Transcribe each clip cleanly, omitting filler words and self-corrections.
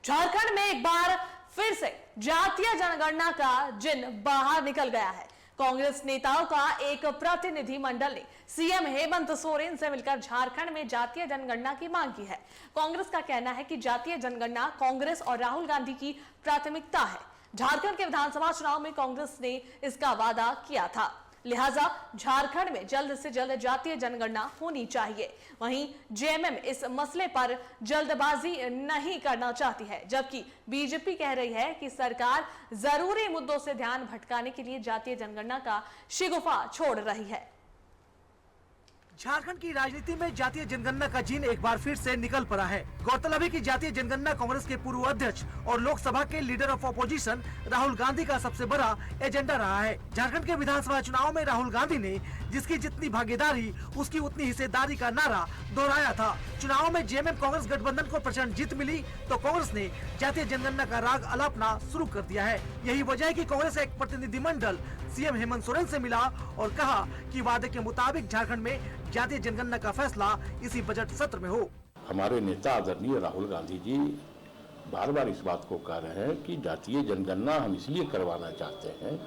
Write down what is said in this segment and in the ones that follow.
झारखंड में एक बार फिर से जातीय जनगणना का जिन बाहर निकल गया है। कांग्रेस नेताओं का एक प्रतिनिधि मंडल ने सीएम हेमंत सोरेन से मिलकर झारखंड में जातीय जनगणना की मांग की है। कांग्रेस का कहना है कि जातीय जनगणना कांग्रेस और राहुल गांधी की प्राथमिकता है। झारखंड के विधानसभा चुनाव में कांग्रेस ने इसका वादा किया था, लिहाजा झारखंड में जल्द से जल्द जातीय जनगणना होनी चाहिए। वहीं जेएमएम इस मसले पर जल्दबाजी नहीं करना चाहती है, जबकि बीजेपी कह रही है कि सरकार जरूरी मुद्दों से ध्यान भटकाने के लिए जातीय जनगणना का शिगुफा छोड़ रही है। झारखंड की राजनीति में जातीय जनगणना का जीन एक बार फिर से निकल पड़ा है। गौरतलब है कि जातीय जनगणना कांग्रेस के पूर्व अध्यक्ष और लोकसभा के leader of opposition Rahul Gandhi का सबसे बड़ा एजेंडा रहा है। झारखंड के विधानसभा चुनाव में राहुल गांधी ने जिसकी जितनी भागीदारी उसकी उतनी हिस्सेदारी का नारा दोहराया था। चुनाव में जेएमएम कांग्रेस गठबंधन को प्रचंड जीत मिली तो कांग्रेस ने जातीय जनगणना का राग अलापना शुरू कर दिया है। यही वजह है कि कांग्रेस का एक प्रतिनिधिमंडल सीएम हेमंत सोरेन से मिला और कहा कि वादे के मुताबिक झारखंड में जातीय जनगणना का फैसला इसी बजट सत्र में हो। हमारे नेता आदरणीय राहुल गांधी जी बार बार इस बात को कह रहे हैं कि जातीय जनगणना हम इसलिए करवाना चाहते हैं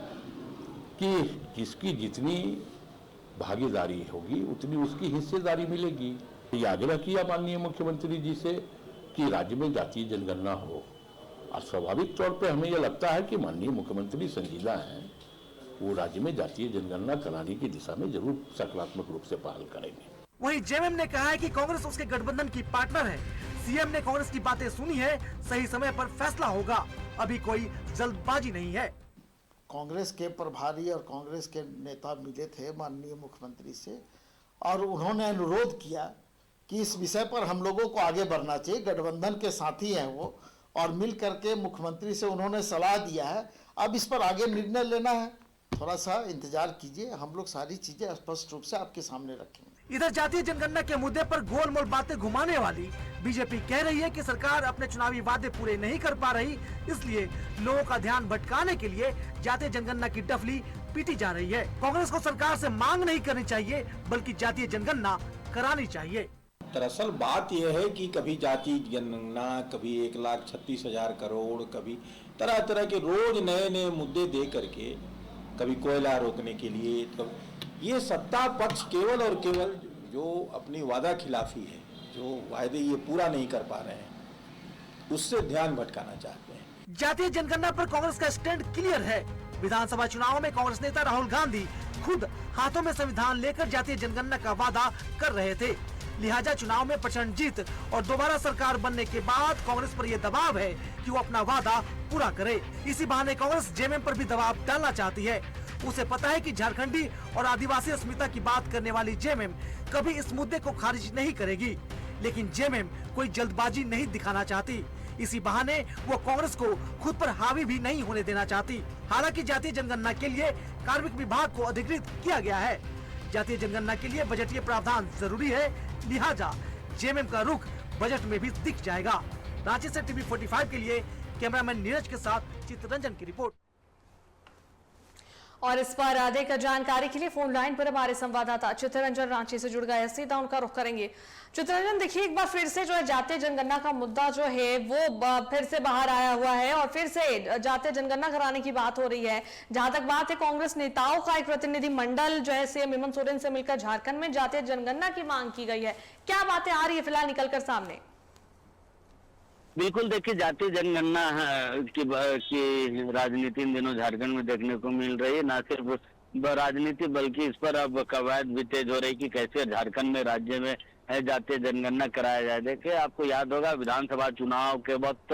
कि जिसकी जितनी भागीदारी होगी उतनी उसकी हिस्सेदारी मिलेगी। ये आग्रह किया माननीय मुख्यमंत्री जी से कि राज्य में जातीय जनगणना हो, और स्वाभाविक तौर पर हमें यह लगता है कि माननीय मुख्यमंत्री संजीदा हैं, वो राज्य में जातीय जनगणना कराने की दिशा में जरूर सकारात्मक रूप से पहल करेंगे। वहीं जेएमएम ने कहा है कि कांग्रेस उसके गठबंधन की पार्टनर है। सीएम ने कांग्रेस की बातें सुनी है, सही समय पर फैसला होगा, अभी कोई जल्दबाजी नहीं है। कांग्रेस के प्रभारी और कांग्रेस के नेता मिले थे माननीय मुख्यमंत्री से और उन्होंने अनुरोध किया कि इस विषय पर हम लोगों को आगे बढ़ना चाहिए। गठबंधन के साथी हैं वो, और मिल करके मुख्यमंत्री से उन्होंने सलाह दिया है। अब इस पर आगे निर्णय लेना है, थोड़ा सा इंतजार कीजिए, हम लोग सारी चीजें स्पष्ट रूप से आपके सामने रखेंगे। इधर जातीय जनगणना के मुद्दे पर गोलमोल बातें घुमाने वाली बीजेपी कह रही है कि सरकार अपने चुनावी वादे पूरे नहीं कर पा रही, इसलिए लोगों का ध्यान भटकाने के लिए जातीय जनगणना की डफली पीटी जा रही है। कांग्रेस को सरकार से मांग नहीं करनी चाहिए, बल्कि जातीय जनगणना करानी चाहिए। दरअसल बात यह है कि कभी जातीय जनगणना, कभी 1,36,000 करोड़, कभी तरह तरह के रोज नए नए मुद्दे दे करके, कभी कोयला रोकने के लिए, तो ये सत्ता पक्ष केवल और केवल जो अपनी वादा खिलाफी है, जो वायदे ये पूरा नहीं कर पा रहे हैं, उससे ध्यान भटकाना चाहते हैं। जातीय जनगणना पर कांग्रेस का स्टैंड क्लियर है। विधानसभा चुनाव में कांग्रेस नेता राहुल गांधी खुद हाथों में संविधान लेकर जातीय जनगणना का वादा कर रहे थे, लिहाजा चुनाव में प्रचंड जीत और दोबारा सरकार बनने के बाद कांग्रेस पर यह दबाव है कि वो अपना वादा पूरा करे। इसी बहाने कांग्रेस जेएमएम पर भी दबाव डालना चाहती है। उसे पता है कि झारखंडी और आदिवासी अस्मिता की बात करने वाली जेएमएम कभी इस मुद्दे को खारिज नहीं करेगी, लेकिन जेएमएम कोई जल्दबाजी नहीं दिखाना चाहती। इसी बहाने वो कांग्रेस को खुद पर हावी भी नहीं होने देना चाहती। हालांकि जातीय जनगणना के लिए कार्मिक विभाग को अधिकृत किया गया है। जातीय जनगणना के लिए बजटीय प्रावधान जरूरी है, लिहाजा जेएमएम का रुख बजट में भी दिख जाएगा। रांची से टीवी 45 के लिए कैमरामैन नीरज के साथ चित्तरंजन की रिपोर्ट। और इस पर अधिक जानकारी के लिए फोन लाइन पर हमारे संवाददाता चित्तरंजन रांची से जुड़ गए, सीधा उनका रुख करेंगे। चित्तरंजन, देखिए एक बार फिर से जो है जातीय जनगणना का मुद्दा जो है वो फिर से बाहर आया हुआ है और फिर से जातीय जनगणना कराने की बात हो रही है। जहां तक बात है, कांग्रेस नेताओं का एक प्रतिनिधि मंडल जो है सीएम हेमंत सोरेन से मिलकर झारखंड में जातीय जनगणना की मांग की गई है। क्या बातें आ रही है फिलहाल निकलकर सामने? बिल्कुल, देखिए जातीय जनगणना की राजनीति इन दिनों झारखंड में देखने को मिल रही है। न सिर्फ राजनीति बल्कि इस पर अब कवायद भी तेज हो रही कि कैसे झारखंड में राज्य में जातीय जनगणना कराया जाए। देखिए आपको याद होगा विधानसभा चुनाव के वक्त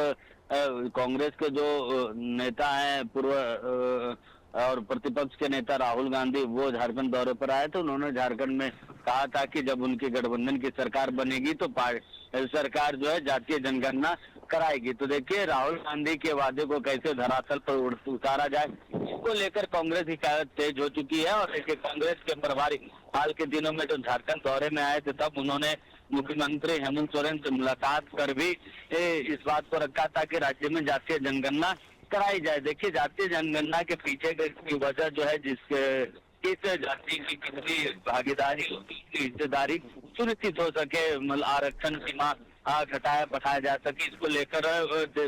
कांग्रेस के जो नेता हैं पूर्व और प्रतिपक्ष के नेता राहुल गांधी वो झारखंड दौरे पर आए थे। उन्होंने झारखंड में कहा था कि जब उनकी गठबंधन की सरकार बनेगी तो सरकार जो है जातीय जनगणना कराएगी। तो देखिए राहुल गांधी के वादे को कैसे धरातल पर उतारा जाए, इसको लेकर कांग्रेस की कायद तेज हो चुकी है। और देखिए कांग्रेस के प्रभारी हाल के दिनों में जो झारखंड दौरे में आए थे तब उन्होंने मुख्यमंत्री हेमंत सोरेन से मुलाकात कर भी इस बात को रखा था कि राज्य में जातीय जनगणना कराई जाए। देखिए जातीय जनगणना के पीछे की वजह जो है किस जाति की कितनी भागीदारी, हिस्सेदारी सुनिश्चित हो सके, आरक्षण सीमा घटाया बढ़ाया जा सके, इसको लेकर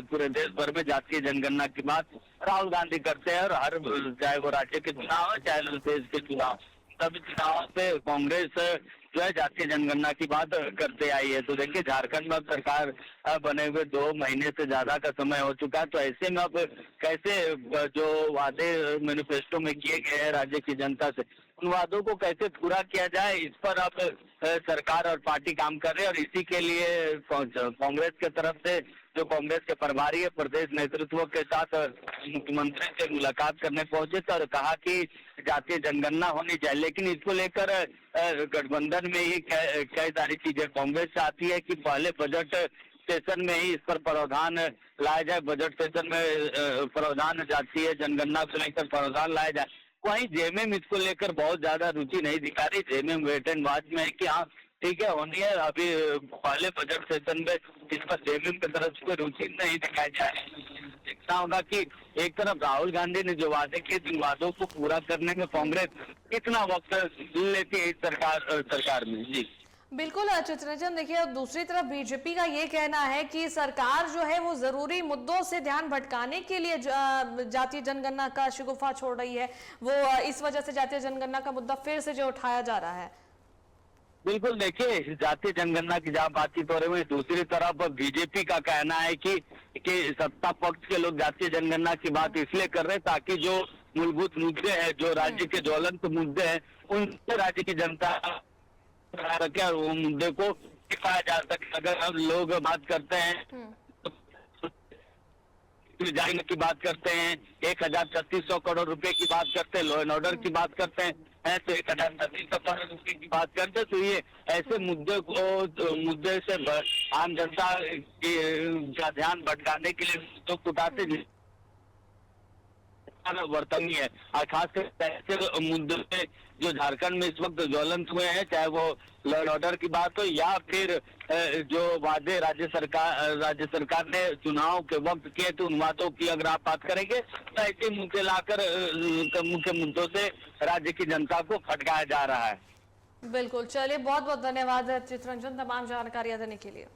पूरे देश भर में जातीय जनगणना की बात राहुल गांधी करते हैं। और हर चाहे वो राज्य के चुनाव है चाहे देश के चुनाव, सभी चुनाव पे कांग्रेस जो है जातीय जनगणना की बात करते आई है। तो देखिए झारखंड में अब सरकार बने हुए 2 महीने से ज्यादा का समय हो चुका है, तो ऐसे में अब कैसे जो वादे मैनिफेस्टो में किए गए हैं राज्य की जनता से, उन वादों को कैसे पूरा किया जाए, इस पर अब सरकार और पार्टी काम कर रहे हैं। और इसी के लिए कांग्रेस के तरफ से जो कांग्रेस के प्रभारी है प्रदेश नेतृत्व के साथ मुख्यमंत्री से मुलाकात करने पहुंचे थे और कहा कि जातीय जनगणना होनी चाहिए। लेकिन इसको लेकर गठबंधन में ही कई सारी चीजें कांग्रेस चाहती है कि पहले बजट सेशन में ही इस पर प्रावधान लाया जाए, बजट सेशन में प्रावधान जातीय जनगणना को लेकर प्रावधान लाया जाए। वहीं जेएमएम इसको लेकर बहुत ज्यादा रुचि नहीं दिखा रही। जेएमएम वेट एंड वॉच में है कि हाँ ठीक है होनी है, अभी पहले बजट सेशन में इस पर जेएमएम की तरफ से रुचि नहीं दिखाई जा रही। देखना होगा कि एक तरफ राहुल गांधी ने जो वादे किए जिन वादों को पूरा करने में कांग्रेस कितना वक्त लेती है इस सरकार में। जी बिल्कुल चित्ररंजन, देखिए दूसरी तरफ बीजेपी का ये कहना है कि सरकार जो है वो जरूरी मुद्दों से ध्यान भटकाने के लिए जातीय जनगणना का शिगुफा छोड़ रही है। वो इस वजह से जातीय जनगणना का मुद्दा फिर से जो उठाया जा रहा है। बिल्कुल, देखिए जातीय जनगणना की जहाँ बातचीत हो रही है, दूसरी तरफ बीजेपी का कहना है कि सत्ता पक्ष के लोग जातीय जनगणना की बात इसलिए कर रहे हैं ताकि जो मूलभूत मुद्दे हैं, जो राज्य के ज्वलंत मुद्दे हैं, उन राज्य की जनता सके और वो मुद्दे को दिखाया जा सके। अगर हम लोग बात करते हैं जाने की बात करते हैं, 1,3600 करोड़ रुपए की बात करते हैं, लॉ एंड ऑर्डर की बात करते हैं, तो 1,3600 करोड़ रुपए की बात करते हैं, तो ये ऐसे मुद्दे से आम जनता का ध्यान भटकाने के लिए तो उठाते वर्तनीय है। और खासकर ऐसे मुद्दे पे जो झारखंड में इस वक्त ज्वलंत हुए हैं, चाहे वो लॉ एंड ऑर्डर की बात हो या फिर जो वादे राज्य सरकार ने चुनाव के वक्त किए थे, उन वादों की अगर आप बात करेंगे तो ऐसे मुद्दे लाकर मुख्य मुद्दों से राज्य की जनता को भटकाया जा रहा है। बिल्कुल, चलिए बहुत बहुत धन्यवाद चित्ररंजन तमाम जानकारियां देने के लिए।